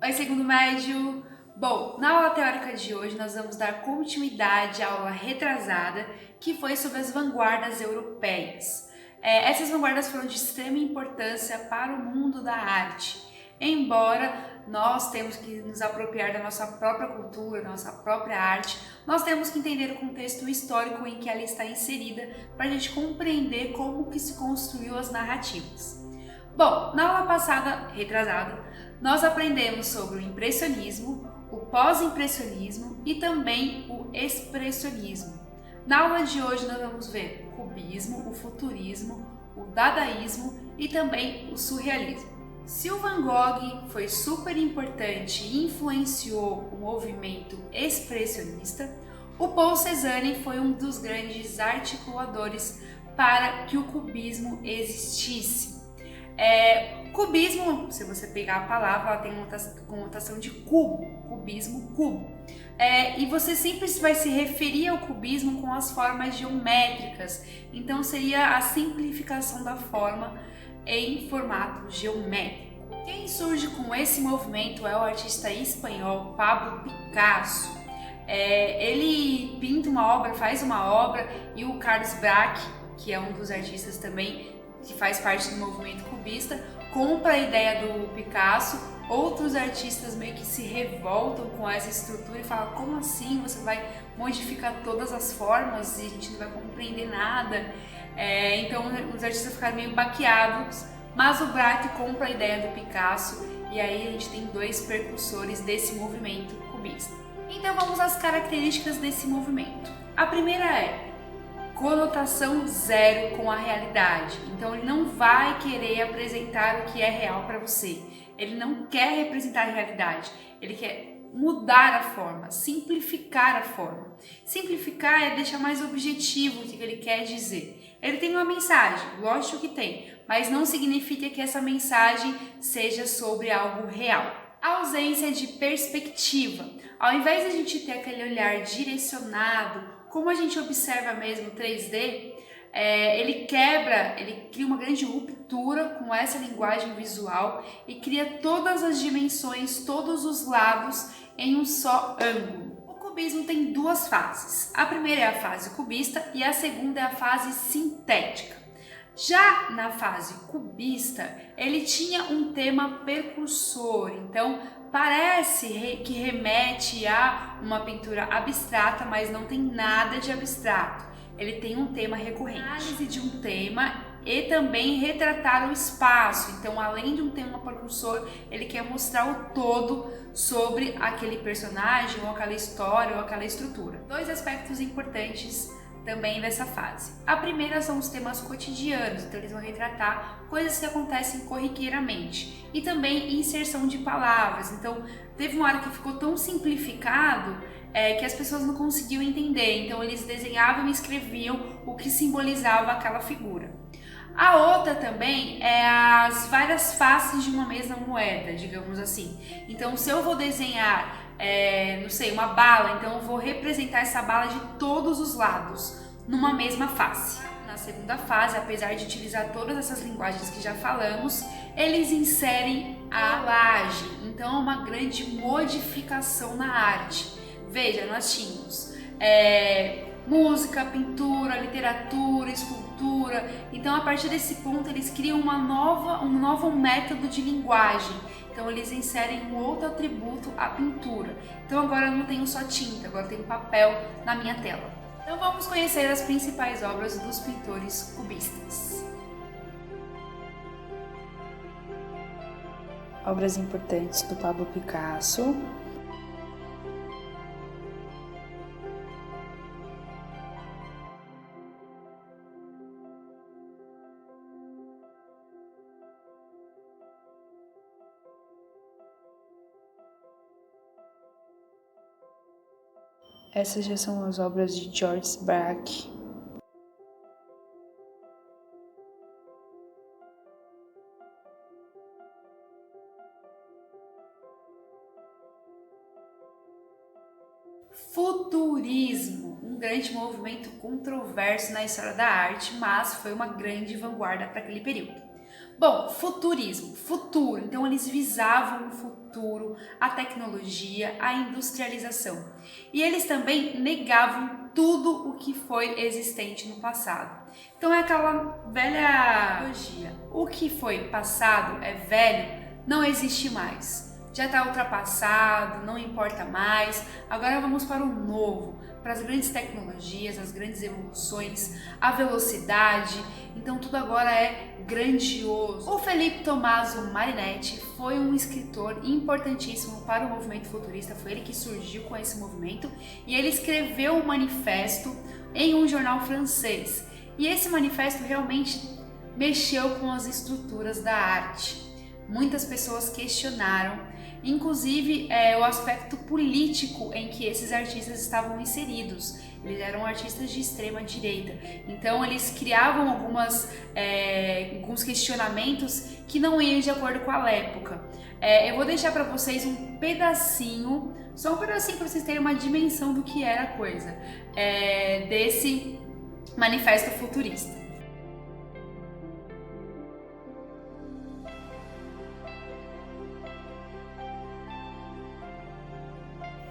Oi, segundo médio! Bom, na aula teórica de hoje nós vamos dar continuidade à aula retrasada, que foi sobre as vanguardas europeias. Essas vanguardas foram de extrema importância para o mundo da arte, embora nós temos que nos apropriar da nossa própria cultura, da nossa própria arte, nós temos que entender o contexto histórico em que ela está inserida para a gente compreender como que se construiu as narrativas. Bom, na aula passada, retrasada, nós aprendemos sobre o impressionismo, o pós-impressionismo e também o expressionismo. Na aula de hoje nós vamos ver o cubismo, o futurismo, o dadaísmo e também o surrealismo. Se o Van Gogh foi super importante e influenciou o movimento expressionista, o Paul Cézanne foi um dos grandes articuladores para que o cubismo existisse. Cubismo, se você pegar a palavra, ela tem uma conotação de cubo, cubismo, cubo. E você sempre vai se referir ao cubismo com as formas geométricas, então seria a simplificação da forma em formato geométrico. Quem surge com esse movimento é o artista espanhol Pablo Picasso. Ele pinta uma obra, faz uma obra, e o Carlos Braque, que é um dos artistas também que faz parte do movimento cubista, compra a ideia do Picasso. Outros artistas meio que se revoltam com essa estrutura e falam: como assim você vai modificar todas as formas e a gente não vai compreender nada? Então os artistas ficaram meio baqueados, mas o Braque compra a ideia do Picasso e aí a gente tem dois precursores desse movimento cubista. Então vamos às características desse movimento. A primeira é conotação zero com a realidade. Então ele não vai querer apresentar o que é real para você. Ele não quer representar a realidade. Ele quer mudar a forma, simplificar a forma. Simplificar é deixar mais objetivo o que ele quer dizer. Ele tem uma mensagem, lógico que tem, mas não significa que essa mensagem seja sobre algo real. A ausência de perspectiva. Ao invés de a gente ter aquele olhar direcionado, como a gente observa mesmo 3D, ele cria uma grande ruptura com essa linguagem visual e cria todas as dimensões, todos os lados em um só ângulo. O cubismo tem duas fases. A primeira é a fase cubista e a segunda é a fase sintética. Já na fase cubista, ele tinha um tema percursor, então parece que remete a uma pintura abstrata, mas não tem nada de abstrato. Ele tem um tema recorrente. Análise de um tema e também retratar o espaço. Então, além de um tema percursor, ele quer mostrar o todo sobre aquele personagem, ou aquela história, ou aquela estrutura. Dois aspectos importantes também dessa fase. A primeira são os temas cotidianos, então eles vão retratar coisas que acontecem corriqueiramente, e também inserção de palavras. Então teve uma hora que ficou tão simplificado que as pessoas não conseguiam entender, então eles desenhavam e escreviam o que simbolizava aquela figura. A outra também é as várias faces de uma mesma moeda, digamos assim. Então, se eu vou desenhar, não sei, uma bala, então eu vou representar essa bala de todos os lados, numa mesma face. Na segunda fase, apesar de utilizar todas essas linguagens que já falamos, eles inserem a colagem, então é uma grande modificação na arte. Veja, nós tínhamos música, pintura, literatura, escultura. Então, a partir desse ponto, eles criam um novo método de linguagem. Então, eles inserem um outro atributo à pintura. Então, agora eu não tenho só tinta, agora eu tenho papel na minha tela. Então, vamos conhecer as principais obras dos pintores cubistas. Obras importantes do Pablo Picasso. Essas já são as obras de George Braque. Futurismo, um grande movimento controverso na história da arte, mas foi uma grande vanguarda para aquele período. Bom, futurismo, futuro. Então eles visavam o futuro, a tecnologia, a industrialização. E eles também negavam tudo o que foi existente no passado. Então é aquela velha analogia. O que foi passado é velho, não existe mais. Já está ultrapassado, não importa mais. Agora vamos para o novo, para as grandes tecnologias, as grandes evoluções, a velocidade. Então tudo agora é grandioso. O Felipe Tommaso Marinetti foi um escritor importantíssimo para o movimento futurista. Foi ele que surgiu com esse movimento e ele escreveu um manifesto em um jornal francês. E esse manifesto realmente mexeu com as estruturas da arte. Muitas pessoas questionaram, inclusive o aspecto político em que esses artistas estavam inseridos. Eles eram artistas de extrema direita, então eles criavam alguns questionamentos que não iam de acordo com a época. Eu vou deixar para vocês um pedacinho, só um pedacinho para vocês terem uma dimensão do que era a coisa, desse manifesto futurista.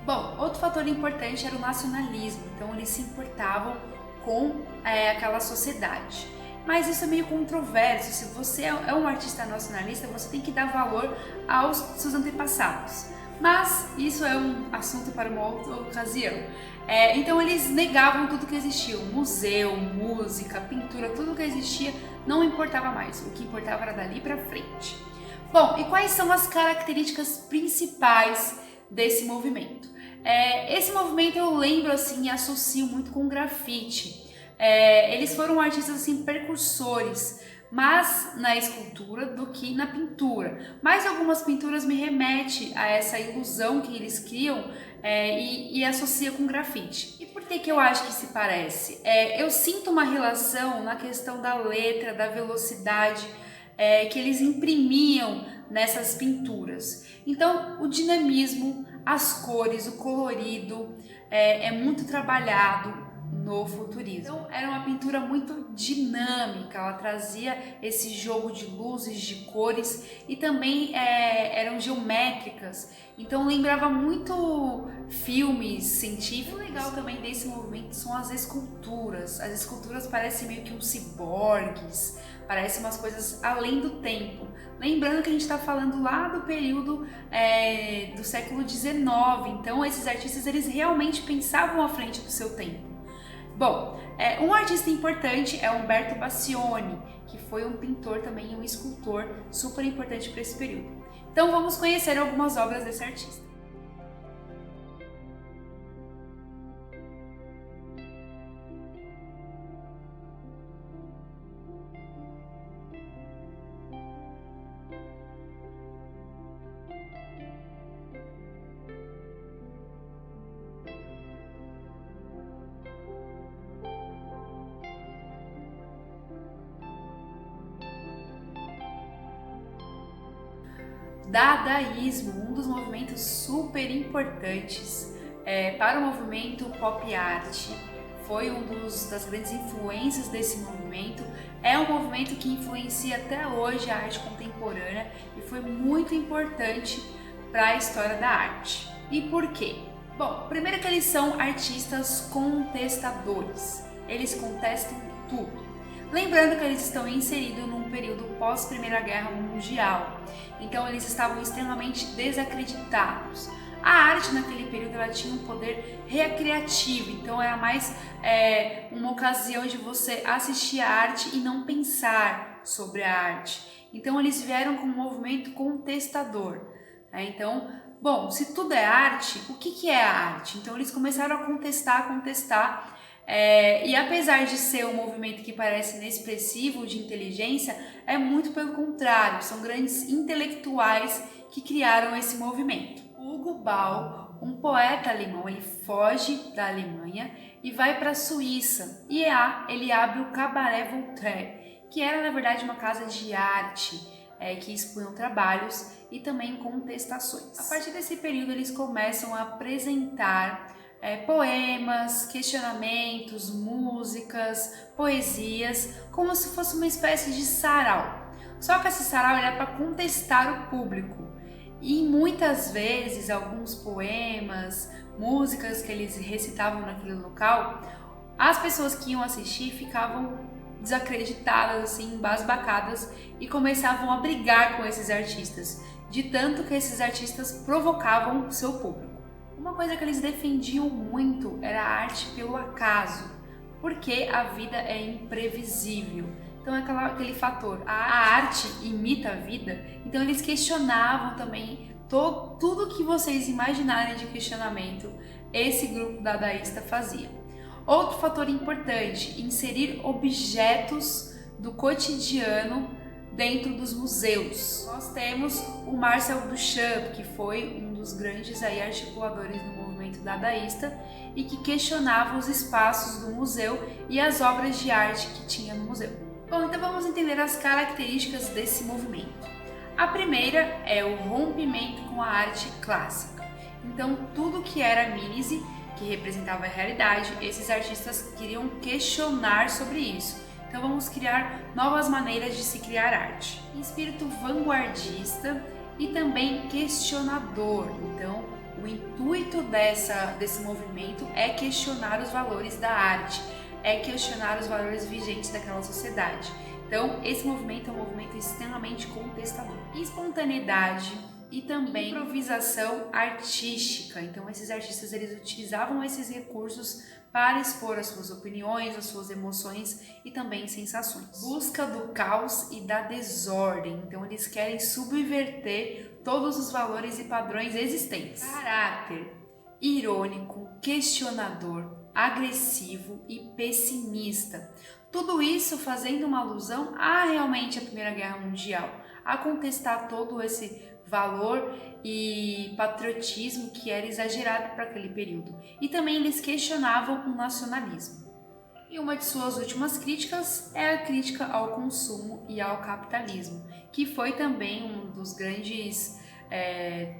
Bom, outro fator importante era o nacionalismo, então eles se importavam com aquela sociedade. Mas isso é meio controverso. Se você é um artista nacionalista, você tem que dar valor aos seus antepassados. Mas isso é um assunto para uma outra ocasião. Então eles negavam tudo que existia, museu, música, pintura, tudo que existia não importava mais. O que importava era dali para frente. Bom, e quais são as características principais desse movimento? Esse movimento eu lembro assim e associo muito com o grafite. Eles foram artistas assim precursores, mais na escultura do que na pintura. Mas algumas pinturas me remetem a essa ilusão que eles criam e associa com grafite. E por que eu acho que se parece? Eu sinto uma relação na questão da letra, da velocidade que eles imprimiam nessas pinturas. Então o dinamismo, as cores, o colorido é muito trabalhado no futurismo. Então era uma pintura muito dinâmica, ela trazia esse jogo de luzes, de cores e também eram geométricas, então lembrava muito filmes científicos. O legal também desse movimento são as esculturas parecem meio que uns ciborgues, parecem umas coisas além do tempo. Lembrando que a gente está falando lá do período do século XIX, então esses artistas eles realmente pensavam à frente do seu tempo. Bom, um artista importante é Umberto Bassioni, que foi um pintor também e um escultor super importante para esse período. Então vamos conhecer algumas obras desse artista. Dadaísmo, um dos movimentos super importantes para o movimento pop art, foi das grandes influências desse movimento. É um movimento que influencia até hoje a arte contemporânea e foi muito importante para a história da arte. E por quê? Bom, primeiro que eles são artistas contestadores, eles contestam tudo. Lembrando que eles estão inseridos num período pós-Primeira Guerra Mundial, então eles estavam extremamente desacreditados. A arte naquele período ela tinha um poder recreativo, então era mais uma ocasião de você assistir a arte e não pensar sobre a arte. Então eles vieram com um movimento contestador. Então, bom, se tudo é arte, o que é a arte? Então eles começaram a contestar. E apesar de ser um movimento que parece inexpressivo de inteligência, é muito pelo contrário, são grandes intelectuais que criaram esse movimento. Hugo Ball, um poeta alemão, ele foge da Alemanha e vai para a Suíça e ele abre o Cabaret Voltaire, que era na verdade uma casa de arte que expunham trabalhos e também contestações. A partir desse período eles começam a apresentar poemas, questionamentos, músicas, poesias, como se fosse uma espécie de sarau. Só que esse sarau era para contestar o público. E muitas vezes alguns poemas, músicas que eles recitavam naquele local, as pessoas que iam assistir ficavam desacreditadas, assim, embasbacadas e começavam a brigar com esses artistas, de tanto que esses artistas provocavam seu público. Uma coisa que eles defendiam muito era a arte pelo acaso, porque a vida é imprevisível. Então é aquele fator, a arte imita a vida, então eles questionavam também tudo que vocês imaginarem de questionamento, esse grupo dadaísta fazia. Outro fator importante, inserir objetos do cotidiano dentro dos museus. Nós temos o Marcel Duchamp, que foi um dos grandes articuladores do movimento dadaísta e que questionava os espaços do museu e as obras de arte que tinha no museu. Bom, então vamos entender as características desse movimento. A primeira é o rompimento com a arte clássica. Então, tudo que era mímese, que representava a realidade, esses artistas queriam questionar sobre isso. Então, vamos criar novas maneiras de se criar arte. Espírito vanguardista e também questionador. Então, o intuito desse movimento é questionar os valores da arte, é questionar os valores vigentes daquela sociedade. Então, esse movimento é um movimento extremamente contestador. Espontaneidade e também improvisação artística. Então, esses artistas eles utilizavam esses recursos para expor as suas opiniões, as suas emoções e também sensações. Busca do caos e da desordem. Então, eles querem subverter todos os valores e padrões existentes. Caráter irônico, questionador, agressivo e pessimista. Tudo isso fazendo uma alusão a realmente a Primeira Guerra Mundial, a contestar todo esse valor e patriotismo que era exagerado para aquele período. E também eles questionavam o nacionalismo. E uma de suas últimas críticas é a crítica ao consumo e ao capitalismo, que foi também um dos grandes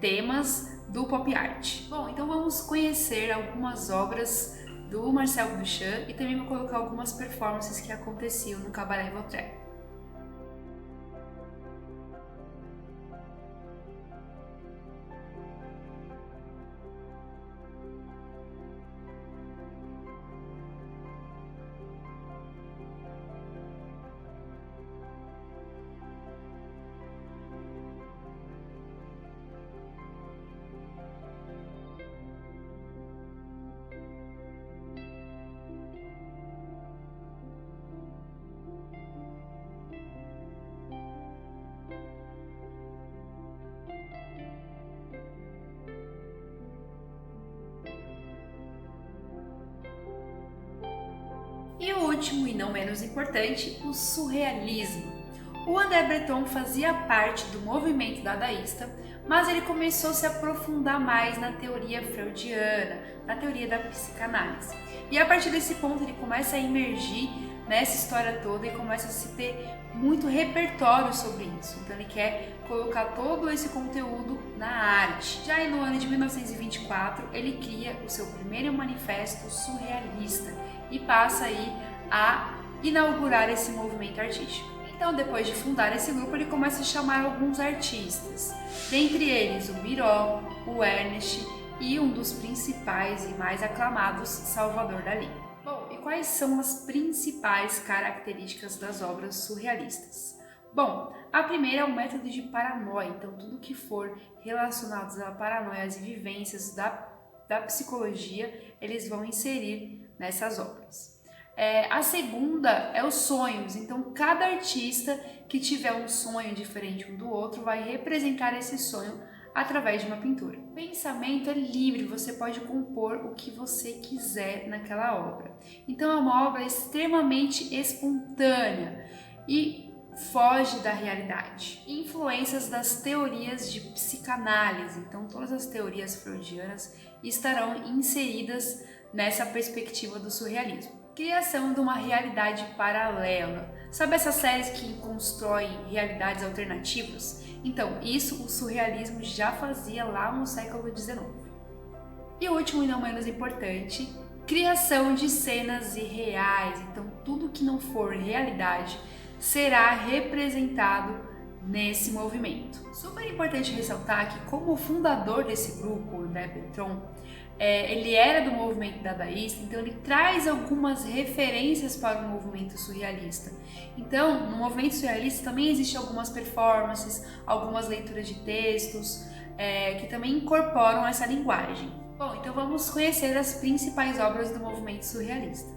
temas do pop art. Bom, então vamos conhecer algumas obras do Marcel Duchamp e também vou colocar algumas performances que aconteciam no Cabaret Voltaire. E o último e não menos importante, o surrealismo. O André Breton fazia parte do movimento dadaísta, mas ele começou a se aprofundar mais na teoria freudiana, na teoria da psicanálise. E a partir desse ponto ele começa a emergir nessa história toda e começa a se ter muito repertório sobre isso. Então ele quer colocar todo esse conteúdo na arte. Já no ano de 1924, ele cria o seu primeiro manifesto surrealista e passa aí a inaugurar esse movimento artístico. Então, depois de fundar esse grupo, ele começa a chamar alguns artistas, dentre eles o Miró, o Ernest e um dos principais e mais aclamados, Salvador Dalí. Bom, e quais são as principais características das obras surrealistas? Bom, a primeira é o método de paranoia, então tudo que for relacionado a paranoias e vivências da psicologia, eles vão inserir nessas obras. A segunda é os sonhos, então cada artista que tiver um sonho diferente um do outro vai representar esse sonho através de uma pintura. O pensamento é livre, você pode compor o que você quiser naquela obra. Então é uma obra extremamente espontânea e foge da realidade. Influências das teorias de psicanálise, então todas as teorias freudianas estarão inseridas nessa perspectiva do surrealismo. Criação de uma realidade paralela. Sabe essas séries que constroem realidades alternativas? Então, isso o surrealismo já fazia lá no século XIX. E o último e não menos importante, criação de cenas irreais. Então, tudo que não for realidade será representado nesse movimento. Super importante ressaltar que, como fundador desse grupo, André Breton, ele era do movimento dadaísta, então ele traz algumas referências para o movimento surrealista. Então, no movimento surrealista também existem algumas performances, algumas leituras de textos que também incorporam essa linguagem. Bom, então vamos conhecer as principais obras do movimento surrealista.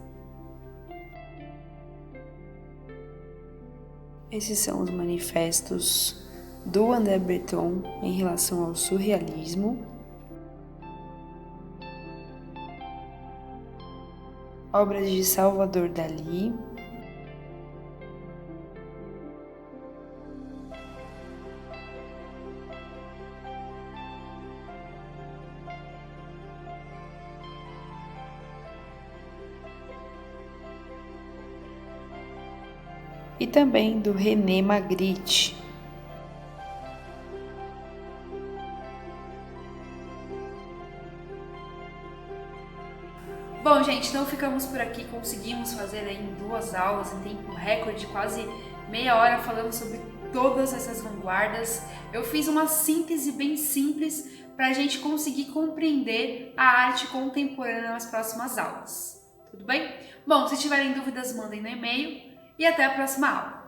Esses são os manifestos do André Breton em relação ao surrealismo. Obras de Salvador Dalí. E também do René Magritte. Bom, gente, então ficamos por aqui. Conseguimos fazer aí em 2 aulas, em tempo recorde, quase meia hora falando sobre todas essas vanguardas. Eu fiz uma síntese bem simples para a gente conseguir compreender a arte contemporânea nas próximas aulas. Tudo bem? Bom, se tiverem dúvidas, mandem no e-mail e até a próxima aula.